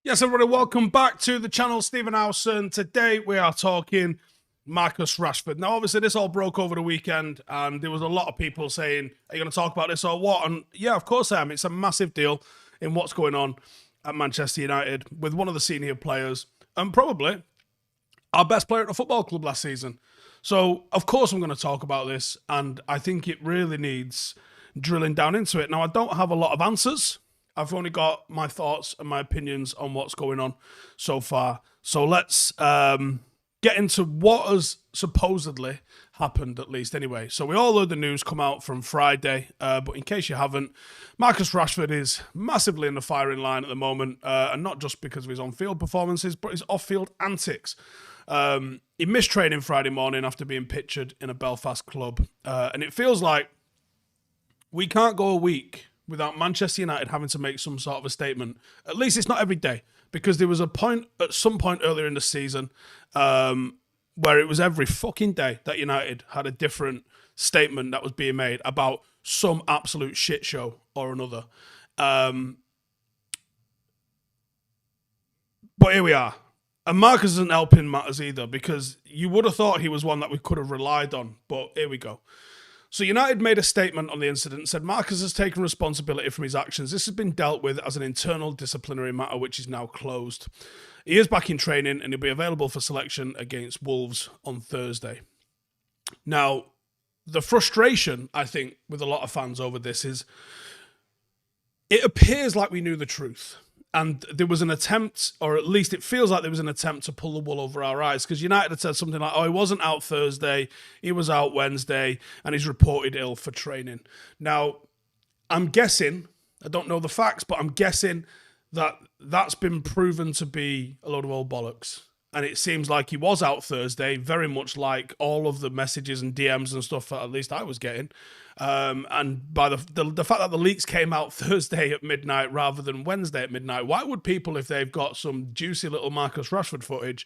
Yes, everybody, welcome back to the channel. Stephen Howson. Today we are talking Marcus Rashford. Now, obviously, this all broke over the weekend, and there was a lot of people saying, are you going to talk about this or what? And yeah, of course I am. It's a massive deal in what's going on at Manchester United with one of the senior players and probably our best player at the football club last season. So, of course, I'm going to talk about this, and I think it really needs drilling down into it. Now, I don't have a lot of answers. I've only got my thoughts and my opinions on what's going on so far. So let's get into what has supposedly happened, at least anyway. So we all heard the news come out from Friday, but in case you haven't, Marcus Rashford is massively in the firing line at the moment, and not just because of his on-field performances, but his off-field antics. He missed training Friday morning after being pictured in a Belfast club, and it feels like we can't go a week without Manchester United having to make some sort of a statement. At least it's not every day, because there was a point at some point earlier in the season where it was every fucking day that United had a different statement that was being made about some absolute shit show or another. But here we are. And Marcus isn't helping matters either, because you would have thought he was one that we could have relied on, but here we go. So United made a statement on the incident, said Marcus has taken responsibility from his actions. This has been dealt with as an internal disciplinary matter, which is now closed. He is back in training and he'll be available for selection against Wolves on Thursday. Now, the frustration, I think, with a lot of fans over this is it appears like we knew the truth. And there was an attempt, or at least it feels like there was an attempt to pull the wool over our eyes, because United had said something like, oh, he wasn't out Thursday, he was out Wednesday, and he's reported ill for training. Now, I'm guessing, I don't know the facts, but I'm guessing that that's been proven to be a load of old bollocks. And it seems like he was out Thursday, very much like all of the messages and DMs and stuff that at least I was getting. And by the fact that the leaks came out Thursday at midnight rather than Wednesday at midnight, why would people, if they've got some juicy little Marcus Rashford footage,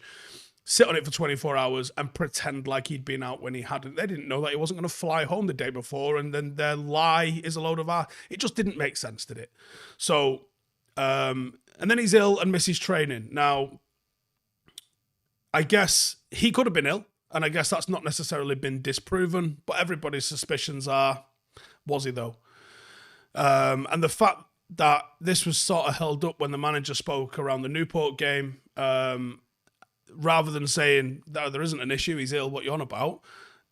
sit on it for 24 hours and pretend like he'd been out when he hadn't? They didn't know that he wasn't going to fly home the day before, and then their lie is a load of it just didn't make sense, did it? So, and then he's ill and misses training. Now, I guess he could have been ill, and I guess that's not necessarily been disproven, but everybody's suspicions are, was he though? And the fact that this was sort of held up when the manager spoke around the Newport game, rather than saying that there isn't an issue, he's ill, what you on about?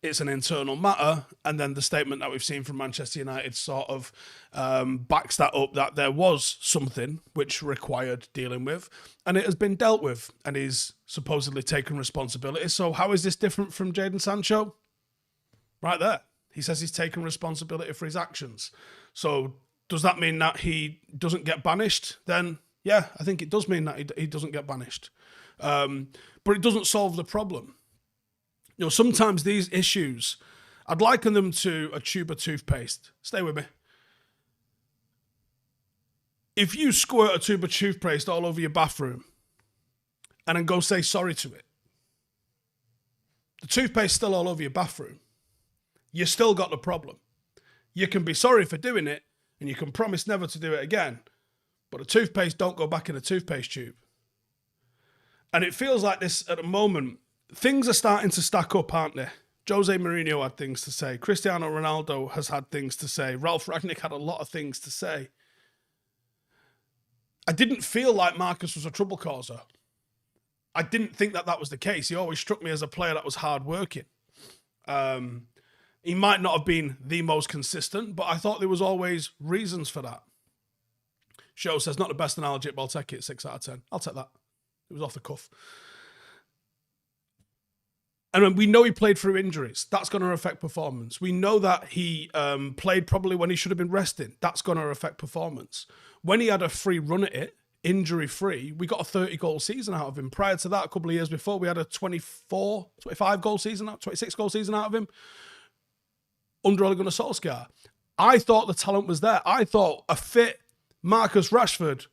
It's an internal matter, and then the statement that we've seen from Manchester United sort of backs that up, that there was something which required dealing with, and it has been dealt with, and he's supposedly taken responsibility. So how is this different from Jadon Sancho? Right there. He says he's taken responsibility for his actions. So does that mean that he doesn't get banished? Then, yeah, I think it does mean that he doesn't get banished. But it doesn't solve the problem. You know, sometimes these issues, I'd liken them to a tube of toothpaste. Stay with me. If you squirt a tube of toothpaste all over your bathroom and then go say sorry to it, the toothpaste's still all over your bathroom. You still got the problem. You can be sorry for doing it and you can promise never to do it again, but the toothpaste don't go back in a toothpaste tube. And it feels like this at the moment. Things are starting to stack up, aren't they? Jose Mourinho had things to say. Cristiano Ronaldo has had things to say. Ralph Rangnick had a lot of things to say. I didn't feel like Marcus was a trouble causer. I didn't think that that was the case. He always struck me as a player that was hard-working. He might not have been the most consistent, but I thought there was always reasons for that. Show says, not the best analogy, but I'll take it 6 out of 10. I'll take that. It was off the cuff. And we know he played through injuries. That's going to affect performance. We know that he played probably when he should have been resting. That's going to affect performance. When he had a free run at it, injury-free, we got a 30-goal season out of him. Prior to that, a couple of years before, we had a 25-goal season, 26-goal season out of him under Ole Gunnar Solskjaer. I thought the talent was there. I thought a fit Marcus Rashford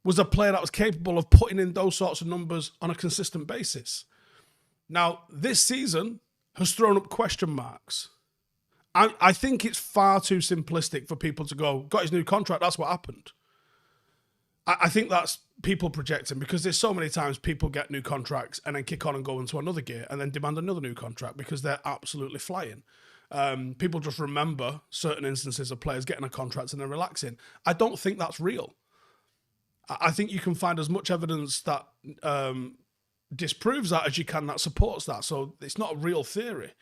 was a player that was capable of putting in those sorts of numbers on a consistent basis. Now, this season has thrown up question marks. I think it's far too simplistic for people to go, got his new contract, that's what happened. I think that's people projecting, because there's so many times people get new contracts and then kick on and go into another gear and then demand another new contract because they're absolutely flying. People just remember certain instances of players getting a contract and then relaxing. I don't think that's real. I think you can find as much evidence that disproves that as you can that supports that. So it's not a real theory.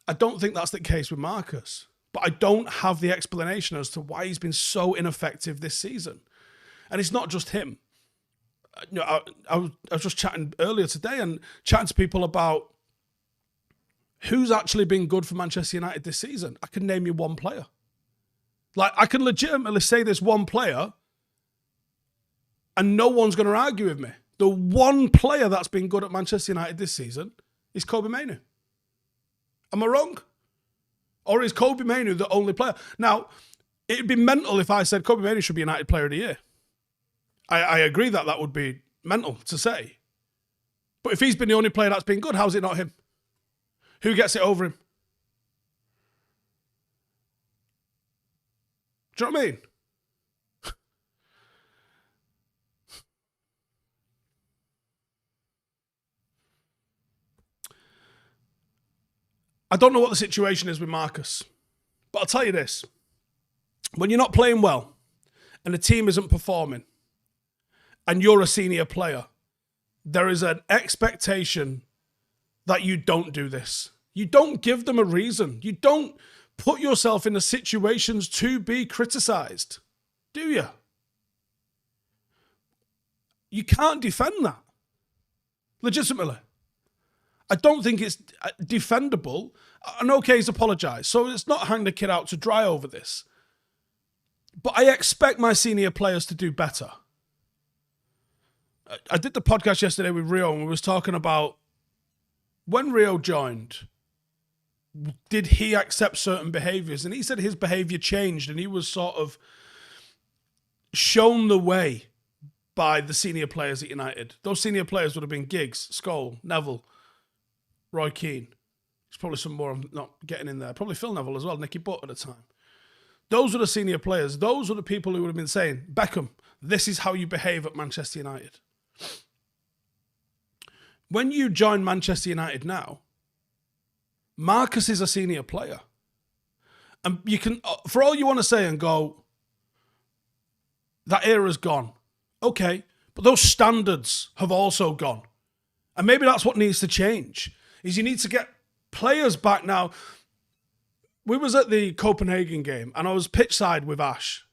I don't think that's the case with Marcus, but I don't have the explanation as to why he's been so ineffective this season. And it's not just him. You know, I was just chatting earlier today and chatting to people about who's actually been good for Manchester United this season. I can name you one player. Like, I can legitimately say this one player and no one's going to argue with me. The one player that's been good at Manchester United this season is Kobbie Mainoo. Am I wrong? Or is Kobbie Mainoo the only player? Now, it'd be mental if I said Kobbie Mainoo should be United Player of the Year. I agree that would be mental to say. But if he's been the only player that's been good, how's it not him? Who gets it over him? Do you know what I mean? I don't know what the situation is with Marcus, but I'll tell you this. When you're not playing well and the team isn't performing and you're a senior player, there is an expectation that you don't do this. You don't give them a reason. You don't put yourself in the situations to be criticised, do you? You can't defend that. Legitimately. I don't think it's defendable. And okay, he's apologised. So it's not hang the kid out to dry over this. But I expect my senior players to do better. I did the podcast yesterday with Rio and we was talking about when Rio joined, did he accept certain behaviours? And he said his behaviour changed and he was sort of shown the way by the senior players at United. Those senior players would have been Giggs, Scholes, Neville, Roy Keane. There's probably some more I'm not getting in there. Probably Phil Neville as well, Nicky Butt at the time. Those were the senior players. Those were the people who would have been saying, Beckham, this is how you behave at Manchester United. When you join Manchester United now, Marcus is a senior player. And you can, for all you want to say and go, that era's gone. Okay, but those standards have also gone. And maybe that's what needs to change, is you need to get players back now. We was at the Copenhagen game and I was pitch side with Ash.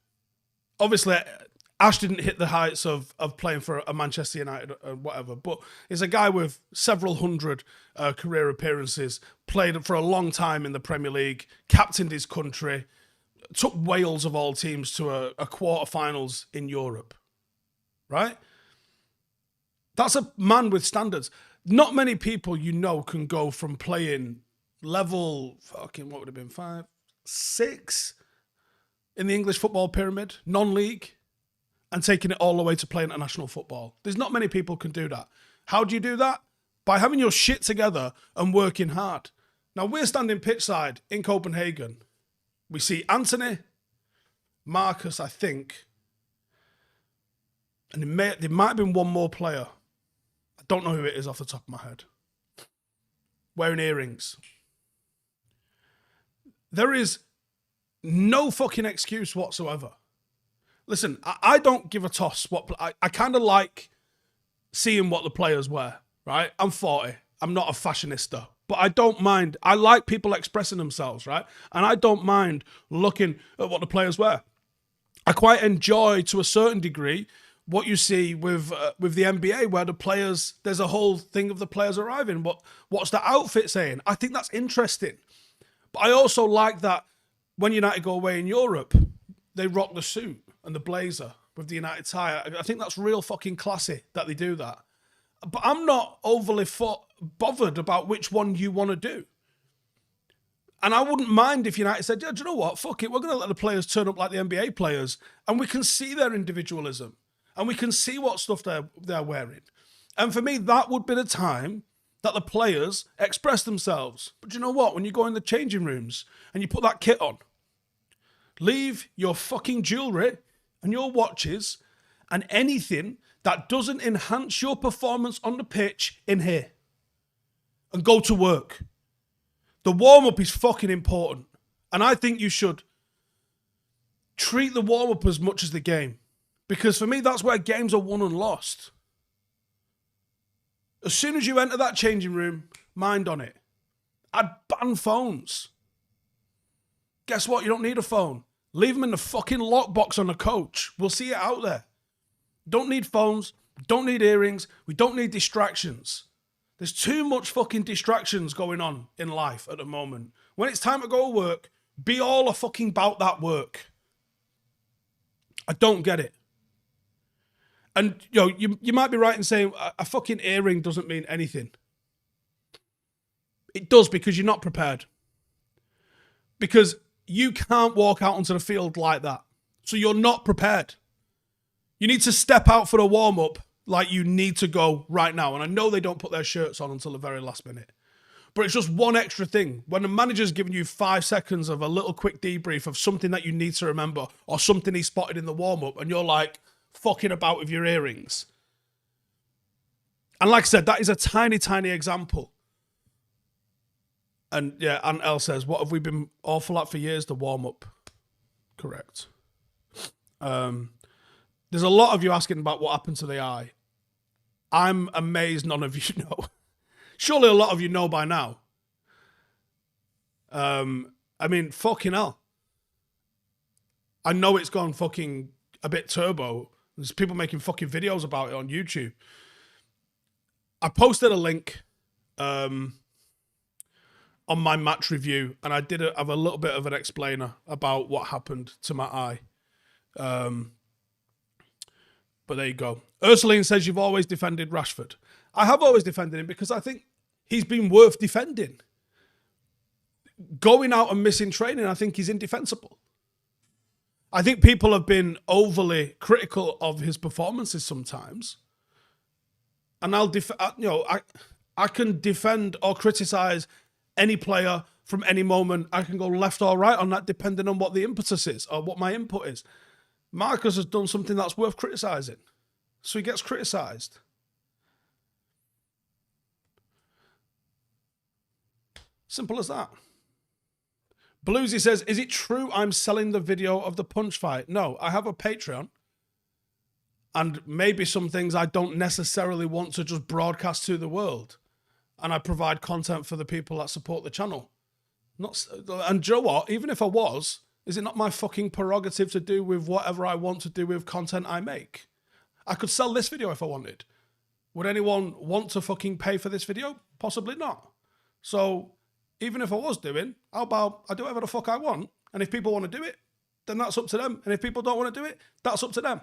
Obviously, Ash didn't hit the heights of playing for a Manchester United or whatever, but he's a guy with several hundred career appearances, played for a long time in the Premier League, captained his country, took Wales of all teams to a quarterfinals in Europe, right? That's a man with standards. Not many people you know can go from playing level, fucking what would have been 5, 6 in the English football pyramid, non-league, and taking it all the way to play international football. There's not many people can do that. How do you do that? By having your shit together and working hard. Now, we're standing pitch side in Copenhagen. We see Anthony, Marcus, I think, and there might have been one more player. I don't know who it is off the top of my head. Wearing earrings. There is no fucking excuse whatsoever. Listen, I don't give a toss. I kind of like seeing what the players wear, right? I'm 40. I'm not a fashionista, but I don't mind. I like people expressing themselves, right? And I don't mind looking at what the players wear. I quite enjoy, to a certain degree, what you see with the NBA, where the players, there's a whole thing of the players arriving. What's the outfit saying? I think that's interesting. But I also like that when United go away in Europe, they rock the suit and the blazer with the United tie. I think that's real fucking classy that they do that. But I'm not overly bothered about which one you want to do. And I wouldn't mind if United said, yeah, do you know what? Fuck it. We're going to let the players turn up like the NBA players and we can see their individualism and we can see what stuff they're wearing. And for me, that would be the time that the players express themselves. But you know what? When you go in the changing rooms and you put that kit on, leave your fucking jewellery and your watches and anything that doesn't enhance your performance on the pitch in here. And go to work. The warm-up is fucking important. And I think you should treat the warm-up as much as the game. Because for me, that's where games are won and lost. As soon as you enter that changing room, mind on it. I'd ban phones. Guess what? You don't need a phone. Leave them in the fucking lockbox on the coach. We'll see it out there. Don't need phones. Don't need earrings. We don't need distractions. There's too much fucking distractions going on in life at the moment. When it's time to go to work, be all a fucking about that work. I don't get it. And you might be right in saying a fucking earring doesn't mean anything. It does, because you're not prepared. Because you can't walk out onto the field like that. So you're not prepared. You need to step out for a warm-up like you need to go right now. And I know they don't put their shirts on until the very last minute. But it's just one extra thing. When the manager's giving you 5 seconds of a little quick debrief of something that you need to remember or something he spotted in the warm-up, and you're like fucking about with your earrings. And like I said, that is a tiny, tiny example. And yeah, Aunt Elle says, what have we been awful at for years? The warm-up. Correct. There's a lot of you asking about what happened to the eye. I'm amazed none of you know. Surely a lot of you know by now. I mean, fucking hell. I know it's gone fucking a bit turbo. There's people making fucking videos about it on YouTube. I posted a link on my match review, and I did have a little bit of an explainer about what happened to my eye. But there you go. Ursuline says you've always defended Rashford. I have always defended him because I think he's been worth defending. Going out and missing training, I think he's indefensible. I think people have been overly critical of his performances sometimes. And I can defend or criticize any player from any moment. I can go left or right on that depending on what the impetus is or what my input is. Marcus has done something that's worth criticising. So he gets criticised. Simple as that. Bluesy says, is it true I'm selling the video of the punch fight? No, I have a Patreon. And maybe some things I don't necessarily want to just broadcast to the world. And I provide content for the people that support the channel. And do you know what? Even if I was, is it not my fucking prerogative to do with whatever I want to do with content I make? I could sell this video if I wanted. Would anyone want to fucking pay for this video? Possibly not. So even if I was doing, how about I do whatever the fuck I want? And if people want to do it, then that's up to them. And if people don't want to do it, that's up to them.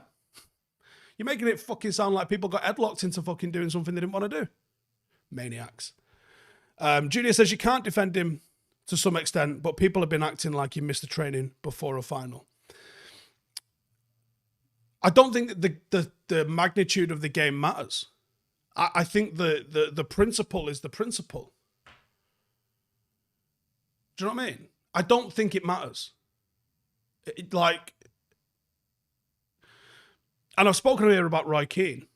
You're making it fucking sound like people got headlocked into fucking doing something they didn't want to do. Maniacs. Julia says you can't defend him to some extent, but people have been acting like he missed the training before a final. I don't think that the magnitude of the game matters. I think the principle is the principle. Do you know what I mean? I don't think it matters. And I've spoken here about Roy Keane.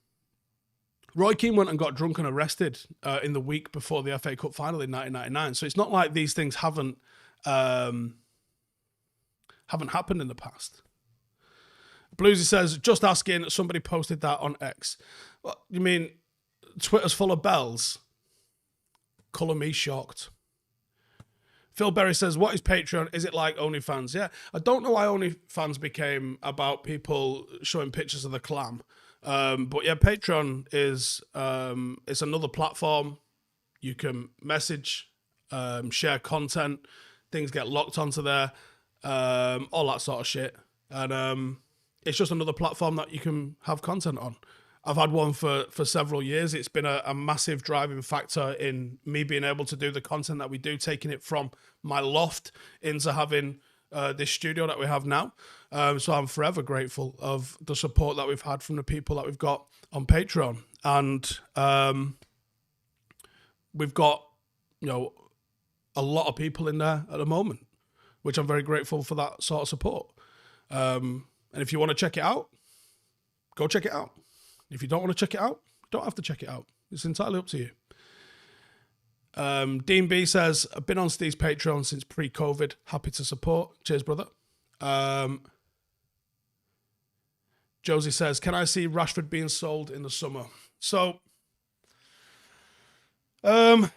Roy Keane went and got drunk and arrested in the week before the FA Cup final in 1999. So it's not like these things haven't happened in the past. Bluesy says, just asking, somebody posted that on X. What, you mean Twitter's full of bells? Colour me shocked. Phil Berry says, what is Patreon? Is it like OnlyFans? Yeah, I don't know why OnlyFans became about people showing pictures of the clam. But yeah, Patreon is it's another platform. You can message, share content, things get locked onto there, all that sort of shit. And it's just another platform that you can have content on. I've had one for several years. It's been a massive driving factor in me being able to do the content that we do, taking it from my loft into having this studio that we have now. So I'm forever grateful of the support that we've had from the people that we've got on Patreon. And we've got, a lot of people in there at the moment, which I'm very grateful for that sort of support. And if you want to check it out, go check it out. If you don't want to check it out, you don't have to check it out. It's entirely up to you. Dean B says, I've been on Steve's Patreon since pre-COVID. Happy to support. Cheers, brother. Josie says, can I see Rashford being sold in the summer? So, there's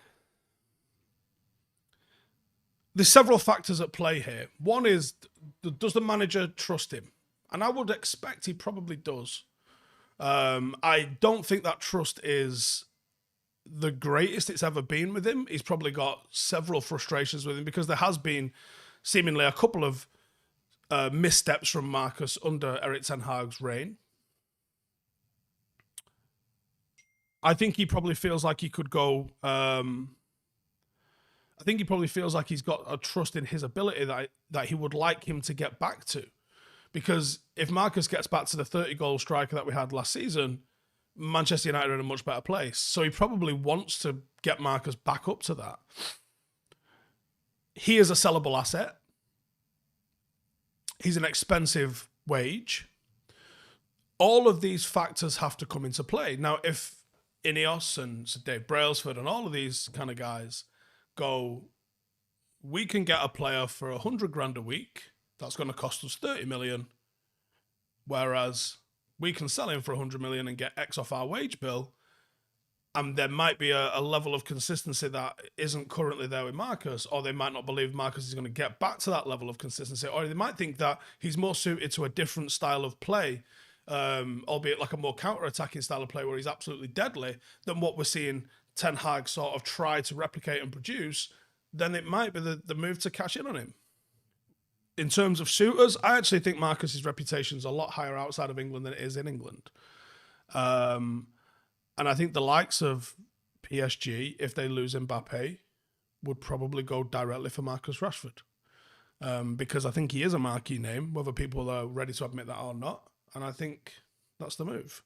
several factors at play here. One is, does the manager trust him? And I would expect he probably does. I don't think that trust is the greatest it's ever been with him. He's probably got several frustrations with him because there has been seemingly a couple of missteps from Marcus under Erik ten Hag's reign. I think he probably feels like he could go. I think he probably feels like he's got a trust in his ability that he would like him to get back to. Because if Marcus gets back to the 30-goal striker that we had last season, Manchester United are in a much better place. So he probably wants to get Marcus back up to that. He is a sellable asset. He's an expensive wage. All of these factors have to come into play. Now, if Ineos and Sir Dave Brailsford and all of these kind of guys go, we can get a player for 100 grand a week, that's going to cost us 30 million, whereas we can sell him for 100 million and get X off our wage bill, and there might be a level of consistency that isn't currently there with Marcus, or they might not believe Marcus is going to get back to that level of consistency, or they might think that he's more suited to a different style of play, albeit like a more counter-attacking style of play where he's absolutely deadly, than what we're seeing Ten Hag sort of try to replicate and produce, then it might be the move to cash in on him. In terms of suitors, I actually think Marcus's reputation is a lot higher outside of England than it is in England. And I think the likes of PSG, if they lose Mbappe, would probably go directly for Marcus Rashford. Because I think he is a marquee name, whether people are ready to admit that or not. And I think that's the move.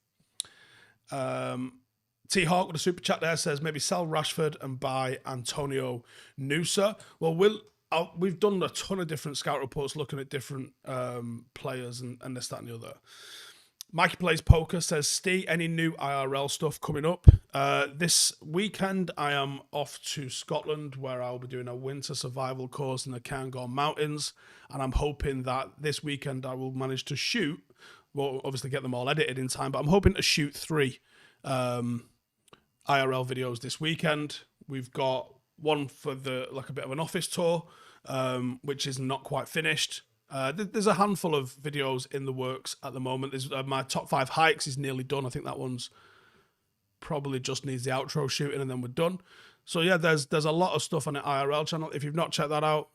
T-Hawk with a super chat there says, maybe sell Rashford and buy Antonio Nusa. Well, we've done a ton of different scout reports looking at different players and this, that, and the other. Mikey Plays Poker says, Steve, any new IRL stuff coming up? This weekend, I am off to Scotland, where I'll be doing a winter survival course in the Cairngorm Mountains, and I'm hoping that this weekend I will manage to shoot, well, obviously get them all edited in time, but I'm hoping to shoot 3 IRL videos this weekend. We've got one for a bit of an office tour, which is not quite finished. There's a handful of videos in the works at the moment. There's my top 5 hikes is nearly done. I think that one's probably just needs the outro shooting and then we're done. So yeah, there's a lot of stuff on the IRL channel. If you've not checked that out,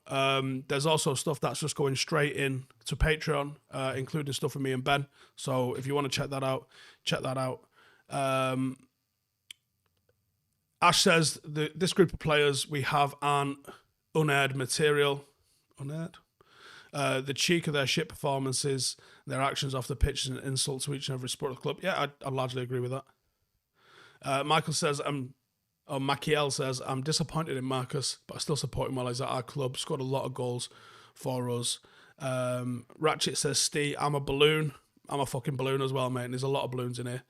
there's also stuff that's just going straight in to Patreon, including stuff from me and Ben. So if you want to check that out, check that out. Ash says, this group of players we have aren't unaired material. Unaired? The cheek of their shit performances, their actions off the pitch is an insult to each and every sport of the club. Yeah, I largely agree with that. Michael says, Maciel says, I'm disappointed in Marcus, but I still support him while he's at our club. Scored a lot of goals for us. Ratchet says, Steve, I'm a balloon. I'm a fucking balloon as well, mate. And there's a lot of balloons in here.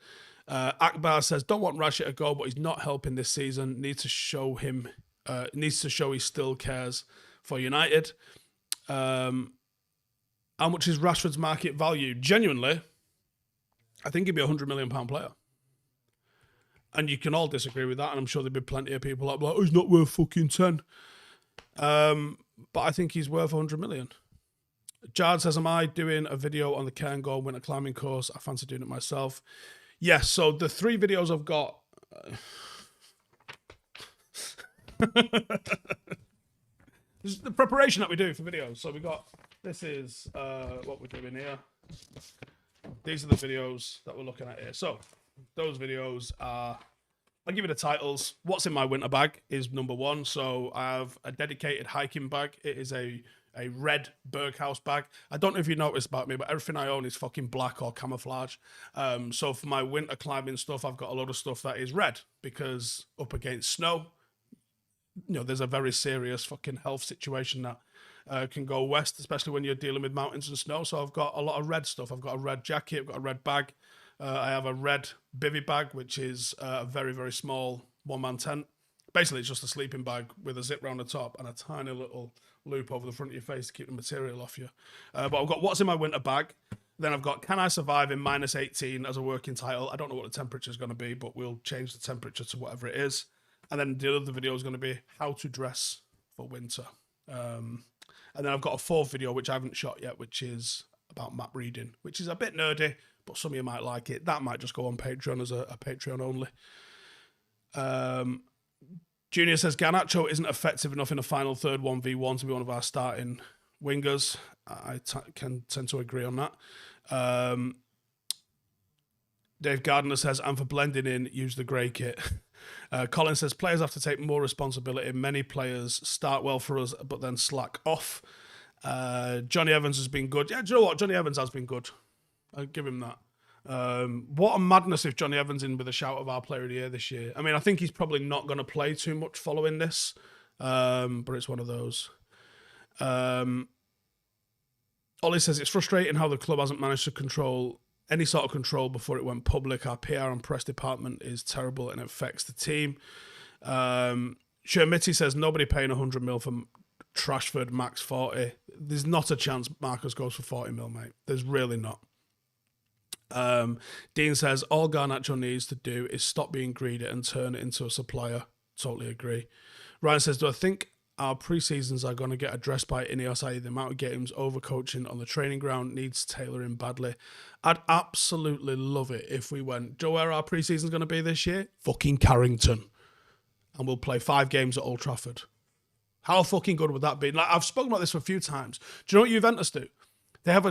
Akbar says, don't want Ratchet to go, but he's not helping this season. Needs to show he still cares for United. How much is Rashford's market value? Genuinely, I think he'd be £100 million player. And you can all disagree with that, and I'm sure there'd be plenty of people like, oh, he's not worth fucking 10. But I think he's worth 100 million. Jard says, am I doing a video on the Cairngorm winter climbing course? I fancy doing it myself. Yes, so the 3 videos I've got... This is the preparation that we do for videos. So we got... This is what we're doing here. These are the videos that we're looking at here. So... Those videos are, I'll give you the titles. What's in my winter bag is number 1. So I have a dedicated hiking bag. It is a red Berghaus bag. I don't know if you noticed about me, but everything I own is fucking black or camouflage. So for my winter climbing stuff, I've got a lot of stuff that is red because up against snow, you know, there's a very serious fucking health situation that can go west, especially when you're dealing with mountains and snow. So I've got a lot of red stuff. I've got a red jacket, I've got a red bag. I have a red bivy bag, which is a very, very small one-man tent. Basically, it's just a sleeping bag with a zip round the top and a tiny little loop over the front of your face to keep the material off you. But I've got what's in my winter bag. Then I've got Can I Survive in -18 as a working title. I don't know what the temperature is going to be, but we'll change the temperature to whatever it is. And then the other video is going to be how to dress for winter. And then I've got a fourth video, which I haven't shot yet, which is about map reading, which is a bit nerdy, but some of you might like it. That might just go on Patreon as a Patreon only. Junior says, Garnacho isn't effective enough in a final third 1v1 to be one of our starting wingers. I can tend to agree on that. Dave Gardner says, and for blending in, use the grey kit. Colin says, players have to take more responsibility. Many players start well for us, but then slack off. Johnny Evans has been good. Yeah, do you know what? Johnny Evans has been good. I'll give him that. What a madness if Johnny Evans in with a shout of our player of the year this year. I mean, I think he's probably not going to play too much following this, but it's one of those. Ollie says, it's frustrating how the club hasn't managed to control any sort of control before it went public. Our PR and press department is terrible and it affects the team. Shermity says, nobody paying 100 mil for Rashford, max 40. There's not a chance Marcus goes for 40 mil, mate. There's really not. Dean says, all Garnacho needs to do is stop being greedy and turn it into a supplier. Totally agree. Ryan says, do I think our pre-seasons are going to get addressed by Ineos, i.e. the amount of games overcoaching on the training ground needs tailoring badly? I'd absolutely love it if we went, do you know where our pre-season's going to be this year? Fucking Carrington. And we'll play 5 games at Old Trafford. How fucking good would that be? Like, I've spoken about this a few times. Do you know what Juventus do? They have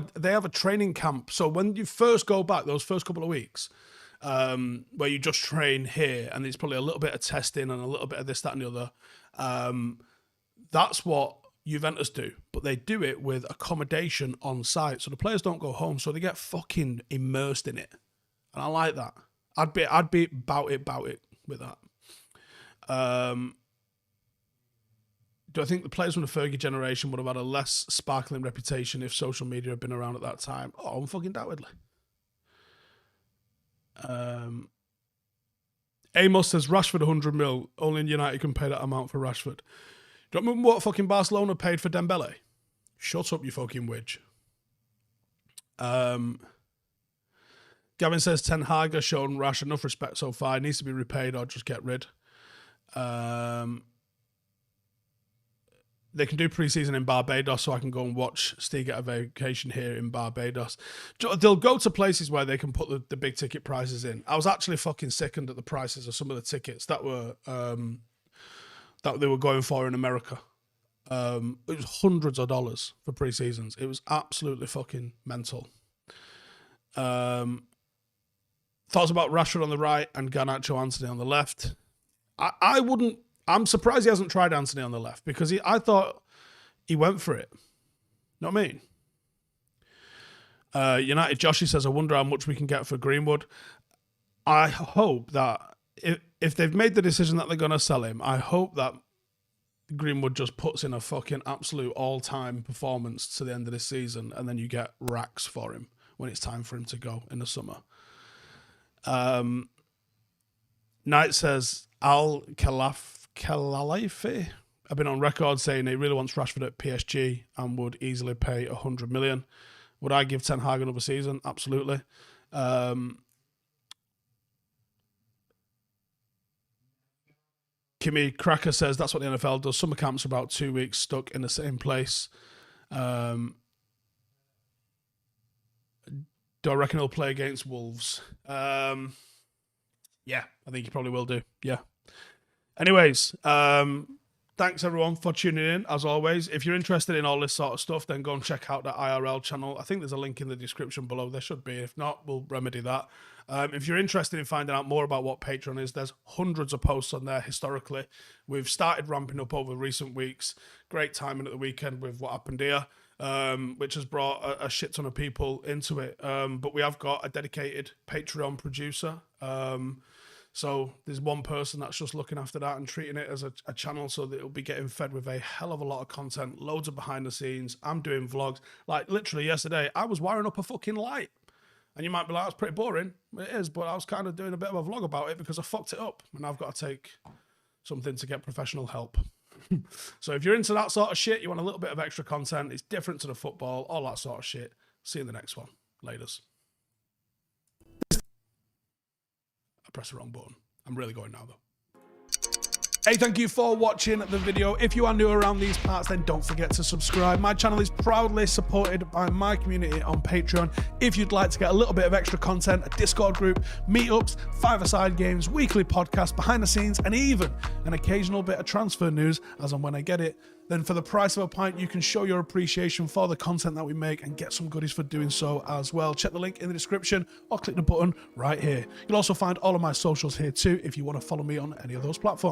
a training camp. So when you first go back, those first couple of weeks, where you just train here, and there's probably a little bit of testing and a little bit of this, that, and the other. That's what Juventus do, but they do it with accommodation on site, so the players don't go home, so they get fucking immersed in it, and I like that. I'd be about it with that. Do I think the players from the Fergie generation would have had a less sparkling reputation if social media had been around at that time? Oh, unfucking doubtedly. Amos says, Rashford 100 mil, only in United can pay that amount for Rashford. Do you remember what fucking Barcelona paid for Dembele? Shut up, you fucking witch. Gavin says, Ten Hag has shown Rash enough respect so far. He needs to be repaid or just get rid. They can do pre-season in Barbados, so I can go and watch Steve get a vacation here in Barbados. They'll go to places where they can put the big ticket prices in. I was actually fucking sickened at the prices of some of the tickets that were that they were going for in America. It was hundreds of dollars for pre-seasons. It was absolutely fucking mental. Thoughts about Rashford on the right and Garnacho Anthony on the left. I'm surprised he hasn't tried Anthony on the left because I thought he went for it. Know what I mean? United Joshy says, I wonder how much we can get for Greenwood. I hope that if they've made the decision that they're going to sell him, I hope that Greenwood just puts in a fucking absolute all-time performance to the end of this season, and then you get racks for him when it's time for him to go in the summer. Knight says, Al Khelaifi, I've been on record saying he really wants Rashford at PSG and would easily pay 100 million. Would I give Ten Hag another season? Absolutely. Kimmy Cracker says that's what the NFL does. Summer camps are about 2 weeks stuck in the same place. Do I reckon he'll play against Wolves? Yeah, I think he probably will do. Yeah. Anyways, thanks everyone for tuning in, as always. If you're interested in all this sort of stuff, then go and check out that IRL channel. I think there's a link in the description below. There should be. If not, we'll remedy that. If you're interested in finding out more about what Patreon is, there's hundreds of posts on there historically. We've started ramping up over recent weeks. Great timing at the weekend with what happened here, which has brought a shit ton of people into it. But we have got a dedicated Patreon producer. So there's one person that's just looking after that and treating it as a channel so that it'll be getting fed with a hell of a lot of content, loads of behind the scenes. I'm doing vlogs. Like literally yesterday, I was wiring up a fucking light. And you might be like, that's pretty boring. It is, but I was kind of doing a bit of a vlog about it because I fucked it up. And I've got to take something to get professional help. So if you're into that sort of shit, you want a little bit of extra content, it's different to the football, all that sort of shit. See you in the next one. Laters. I pressed the wrong button. I'm really going now, though. Hey, thank you for watching the video. If you are new around these parts, then don't forget to subscribe. My channel is proudly supported by my community on Patreon. If you'd like to get a little bit of extra content, a Discord group, meetups, five-a-side games, weekly podcasts, behind the scenes, and even an occasional bit of transfer news as and when I get it, then for the price of a pint, you can show your appreciation for the content that we make and get some goodies for doing so as well. Check the link in the description or click the button right here. You'll also find all of my socials here too if you want to follow me on any of those platforms.